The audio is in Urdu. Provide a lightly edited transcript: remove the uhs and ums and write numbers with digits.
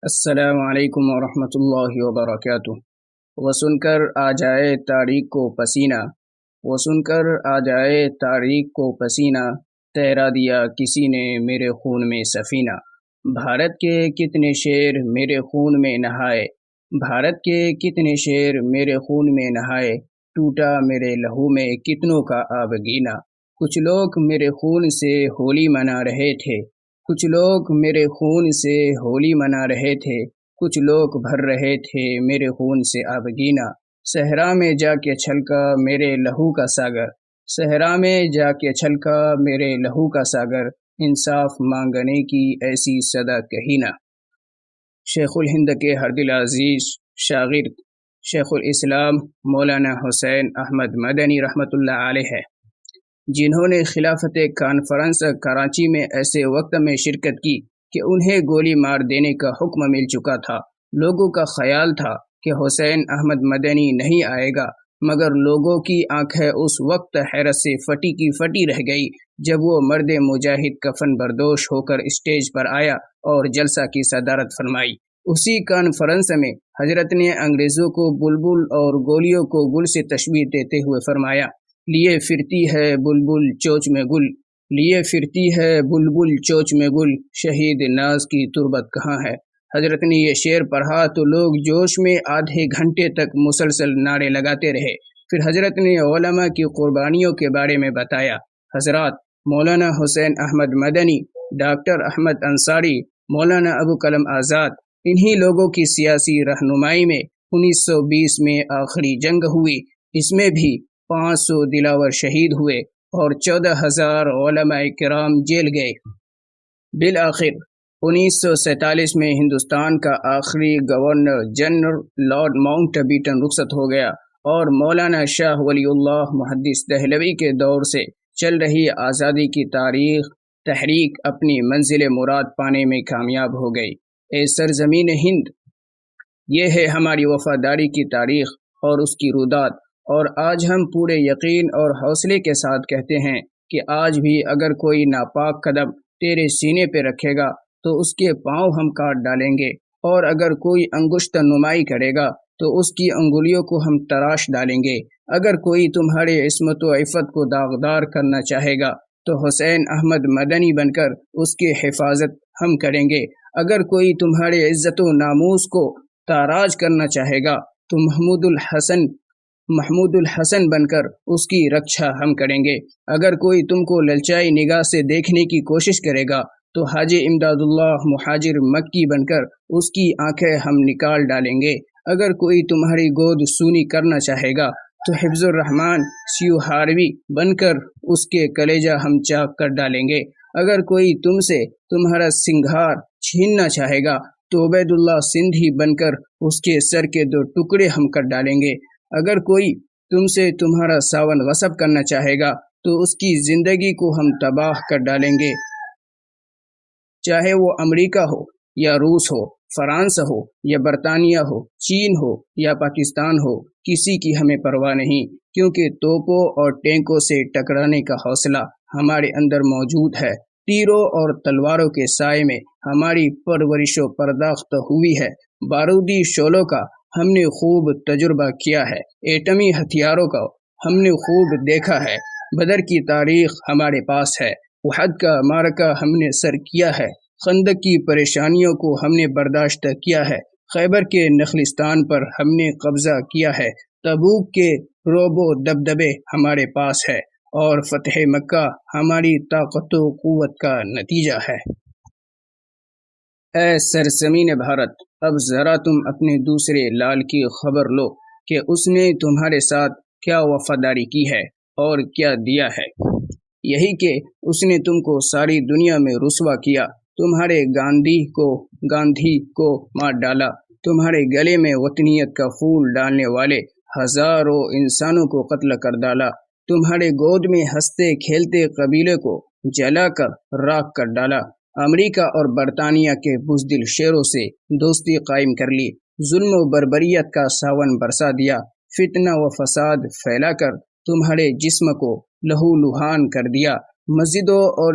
السلام علیکم ورحمۃ اللہ وبرکاتہ۔ وہ سن کر آ جائے تاریخ کو پسینہ، وہ سن کر آ جائے تاریخ کو پسینہ، تیرا دیا کسی نے میرے خون میں سفینہ۔ بھارت کے کتنے شیر میرے خون میں نہائے، بھارت کے کتنے شیر میرے خون میں نہائے، ٹوٹا میرے لہو میں کتنوں کا آبگینہ۔ کچھ لوگ میرے خون سے ہولی منا رہے تھے، کچھ لوگ میرے خون سے ہولی منا رہے تھے، کچھ لوگ بھر رہے تھے میرے خون سے آبگینہ۔ صحرا میں جا کے چھلکا میرے لہو کا ساگر، صحرا میں جا کے چھلکا میرے لہو کا ساگر، انصاف مانگنے کی ایسی صدا کہی نہ۔ شیخ الہند کے ہر دل عزیز شاگرد شیخ الاسلام مولانا حسین احمد مدنی رحمۃ اللہ علیہ، جنہوں نے خلافت کانفرنس کراچی میں ایسے وقت میں شرکت کی کہ انہیں گولی مار دینے کا حکم مل چکا تھا۔ لوگوں کا خیال تھا کہ حسین احمد مدنی نہیں آئے گا، مگر لوگوں کی آنکھیں اس وقت حیرت سے پھٹی کی پھٹی رہ گئی جب وہ مرد مجاہد کفن بردوش ہو کر اسٹیج پر آیا اور جلسہ کی صدارت فرمائی۔ اسی کانفرنس میں حضرت نے انگریزوں کو بلبل اور گولیوں کو گل سے تشبیہ دیتے ہوئے فرمایا، لیے پھرتی ہے بلبل چوچ میں گل، لیے پھرتی ہے بلبل چوچ میں گل، شہید ناز کی تربت کہاں ہے۔ حضرت نے یہ شعر پڑھا تو لوگ جوش میں آدھے گھنٹے تک مسلسل نعرے لگاتے رہے۔ پھر حضرت نے علماء کی قربانیوں کے بارے میں بتایا۔ حضرات مولانا حسین احمد مدنی، ڈاکٹر احمد انصاری، مولانا ابو کلام آزاد، انہی لوگوں کی سیاسی رہنمائی میں 1920 میں آخری جنگ ہوئی۔ اس میں بھی 500 دلاور شہید ہوئے اور 14,000 علماء کرام جیل گئے۔ بالآخر 1947 میں ہندوستان کا آخری governor general Lord Mountbatten رخصت ہو گیا اور مولانا شاہ ولی اللہ محدث دہلوی کے دور سے چل رہی آزادی کی تحریک اپنی منزل مراد پانے میں کامیاب ہو گئی۔ اے سرزمین ہند، یہ ہے ہماری وفاداری کی تاریخ اور اس کی رودات، اور آج ہم پورے یقین اور حوصلے کے ساتھ کہتے ہیں کہ آج بھی اگر کوئی ناپاک قدم تیرے سینے پہ رکھے گا تو اس کے پاؤں ہم کاٹ ڈالیں گے، اور اگر کوئی انگشت نمائی کرے گا تو اس کی انگلیوں کو ہم تراش ڈالیں گے۔ اگر کوئی تمہارے عصمت و عفت کو داغدار کرنا چاہے گا تو حسین احمد مدنی بن کر اس کی حفاظت ہم کریں گے۔ اگر کوئی تمہارے عزت و ناموس کو تاراج کرنا چاہے گا تو محمود الحسن بن کر اس کی رکشا ہم کریں گے۔ اگر کوئی تم کو للچائی نگاہ سے دیکھنے کی کوشش کرے گا تو حاجی امداد اللہ مہاجر مکی بن کر اس کی آنکھیں ہم نکال ڈالیں گے۔ اگر کوئی تمہاری گود سونی کرنا چاہے گا تو حفظ الرحمان سیو ہاروی بن کر اس کے کلیجہ ہم چاک کر ڈالیں گے۔ اگر کوئی تم سے تمہارا سنگھار چھیننا چاہے گا تو عبید اللہ سندھی بن کر اس کے سر کے 2 ٹکڑے ہم کر ڈالیں گے۔ اگر کوئی تم سے تمہارا ساون غصب کرنا چاہے گا تو اس کی زندگی کو ہم تباہ کر ڈالیں گے۔ چاہے وہ امریکہ ہو یا روس ہو، فرانس ہو یا برطانیہ ہو، چین ہو یا پاکستان ہو، کسی کی ہمیں پرواہ نہیں، کیونکہ توپوں اور ٹینکوں سے ٹکرانے کا حوصلہ ہمارے اندر موجود ہے۔ تیروں اور تلواروں کے سائے میں ہماری پرورش و پرداخت ہوئی ہے۔ بارودی شعلوں کا ہم نے خوب تجربہ کیا ہے، ایٹمی ہتھیاروں کا ہم نے خوب دیکھا ہے۔ بدر کی تاریخ ہمارے پاس ہے، احد کا معرکہ ہم نے سر کیا ہے، خندق کی پریشانیوں کو ہم نے برداشت کیا ہے، خیبر کے نخلستان پر ہم نے قبضہ کیا ہے، تبوک کے رعب و دبدبے ہمارے پاس ہے، اور فتح مکہ ہماری طاقت و قوت کا نتیجہ ہے۔ اے سرزمین بھارت، اب ذرا تم اپنے دوسرے لال کی خبر لو کہ اس نے تمہارے ساتھ کیا وفاداری کی ہے اور کیا دیا ہے۔ یہی کہ اس نے تم کو ساری دنیا میں رسوا کیا، تمہارے گاندھی کو مار ڈالا، تمہارے گلے میں وطنیت کا پھول ڈالنے والے ہزاروں انسانوں کو قتل کر ڈالا، تمہارے گود میں ہنستے کھیلتے قبیلے کو جلا کر راکھ کر ڈالا، امریکہ اور برطانیہ کے بزدل شیروں سے دوستی قائم کر لی، ظلم و بربریت کا ساون برسا دیا، فتنہ و فساد پھیلا کر تمہارے جسم کو لہو لہان کر دیا، مسجدوں اور